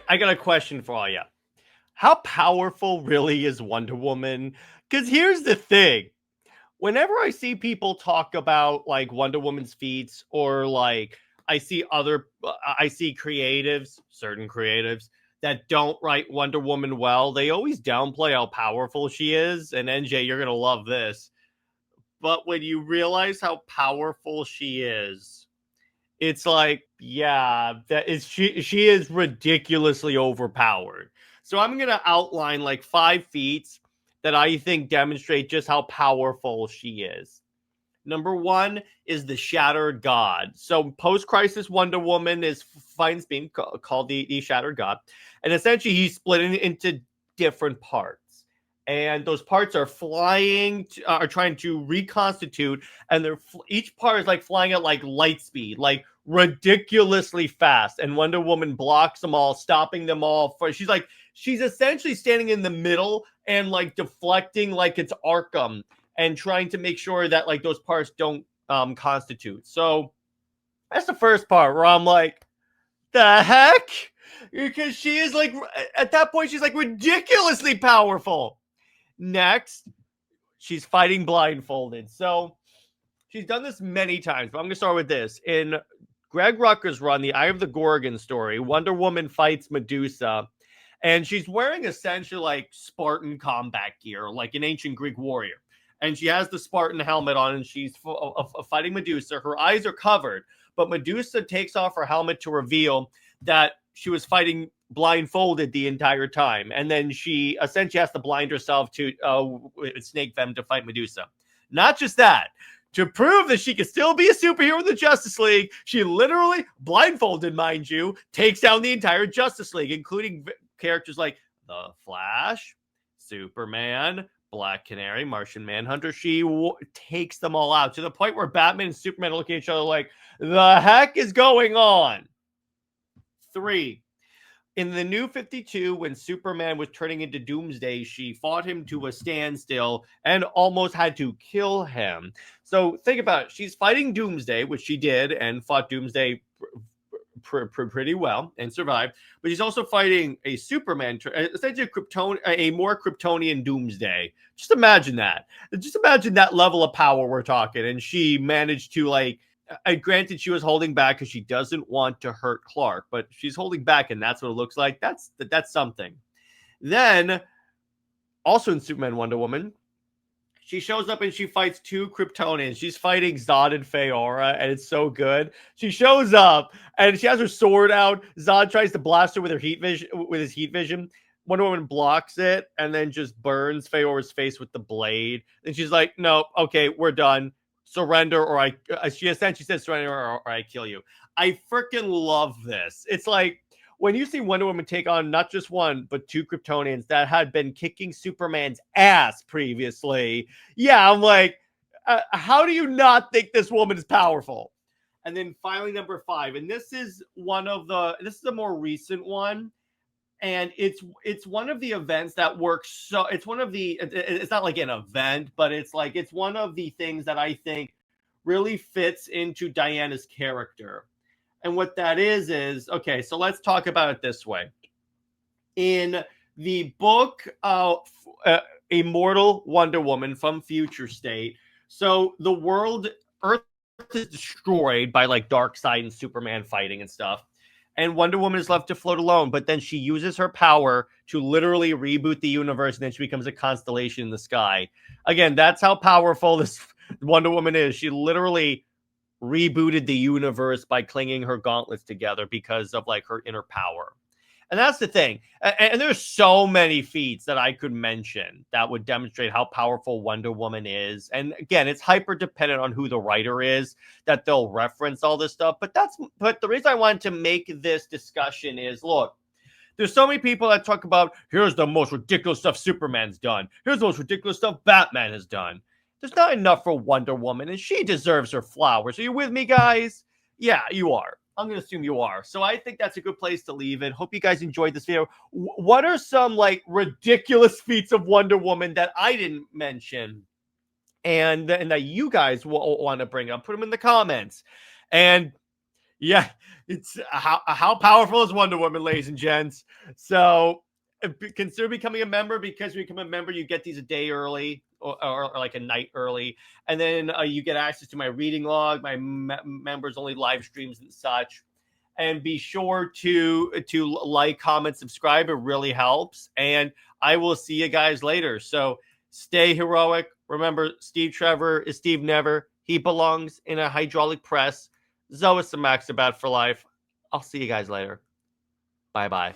I got a question for all you. How powerful really is Wonder Woman? Because here's the thing. Whenever I see people talk about like Wonder Woman's feats or like I see creatives, certain creatives that don't write Wonder Woman well, they always downplay how powerful she is. And NJ, you're going to love this. But when you realize how powerful she is, it's like, yeah, that is she is ridiculously overpowered. So I'm gonna outline like 5 feats that I think demonstrate just how powerful she is. Number one is the Shattered God. So post-crisis Wonder Woman finds being called the Shattered God, and essentially he's split into different parts. And those parts are are trying to reconstitute, and each part is like flying at like light speed, like ridiculously fast. And Wonder Woman blocks them all, stopping them all. She's essentially standing in the middle and like deflecting like it's Arkham and trying to make sure that like those parts don't constitute. So that's the first part where I'm like, the heck? Because she is like at that point she's like ridiculously powerful. Next, she's fighting blindfolded. So she's done this many times, but I'm gonna start with this. In Greg Rucka's run, the Eye of the Gorgon story, Wonder Woman fights Medusa, and she's wearing essentially like Spartan combat gear, like an ancient Greek warrior. And she has the Spartan helmet on, and she's fighting Medusa. Her eyes are covered, but Medusa takes off her helmet to reveal that she was fighting blindfolded the entire time. And then she essentially has to blind herself to Snake Venom to fight Medusa. Not just that. To prove that she can still be a superhero in the Justice League, she literally, blindfolded, mind you, takes down the entire Justice League, including characters like the Flash, Superman, Black Canary, Martian Manhunter. She takes them all out to the point where Batman and Superman are looking at each other like, the heck is going on? 3. In the New 52, when Superman was turning into Doomsday, she fought him to a standstill and almost had to kill him. So think about it. She's fighting Doomsday, which she did, and fought Doomsday pretty well and survived. But she's also fighting a Superman, essentially a more Kryptonian Doomsday. Just imagine that. Just imagine that level of power we're talking. And she managed to like, granted, she was holding back because she doesn't want to hurt Clark, but she's holding back, and that's what it looks like. That's something. Then, also in Superman Wonder Woman, she shows up and she fights 2 Kryptonians. She's fighting Zod and Feora, and it's so good. She shows up and she has her sword out. Zod tries to blast her with her heat vision, with his heat vision. Wonder Woman blocks it and then just burns Feora's face with the blade. And she's like, "No, okay, we're done. Surrender, or she essentially says surrender, or I kill you." I freaking love this. It's like when you see Wonder Woman take on not just 1 but 2 Kryptonians that had been kicking Superman's ass previously. Yeah, I'm like, how do you not think this woman is powerful? And then finally, number 5, and this is a more recent one. And it's one of the events that works. So it's not like an event, but it's one of the things that I think really fits into Diana's character. And what that is okay, so let's talk about it this way. In the book Immortal Wonder Woman from Future State, so the world, Earth is destroyed by like Darkseid and Superman fighting and stuff. And Wonder Woman is left to float alone, but then she uses her power to literally reboot the universe, and then she becomes a constellation in the sky. Again, that's how powerful this Wonder Woman is. She literally rebooted the universe by clinging her gauntlets together because of like her inner power. And that's the thing. And there's so many feats that I could mention that would demonstrate how powerful Wonder Woman is. And again, it's hyper dependent on who the writer is that they'll reference all this stuff. But the reason I wanted to make this discussion is, look, there's so many people that talk about, here's the most ridiculous stuff Superman's done. Here's the most ridiculous stuff Batman has done. There's not enough for Wonder Woman, and she deserves her flowers. Are you with me, guys? Yeah, you are. I'm going to assume you are. So I think that's a good place to leave it. Hope you guys enjoyed this video. What are some like ridiculous feats of Wonder Woman that I didn't mention and that you guys want to bring up? Put them in the comments. And Yeah, it's how powerful is Wonder Woman, ladies and gents. So consider becoming a member, because when you become a member, you get these a day early, or like a night early, and then you get access to my reading log, my members only live streams and such. And be sure to like, comment, subscribe. It really helps. And I will see you guys later. So stay heroic. Remember, Steve Trevor is Steve Never. He belongs in a hydraulic press. Zois and Max about for life. I'll see you guys later. Bye bye.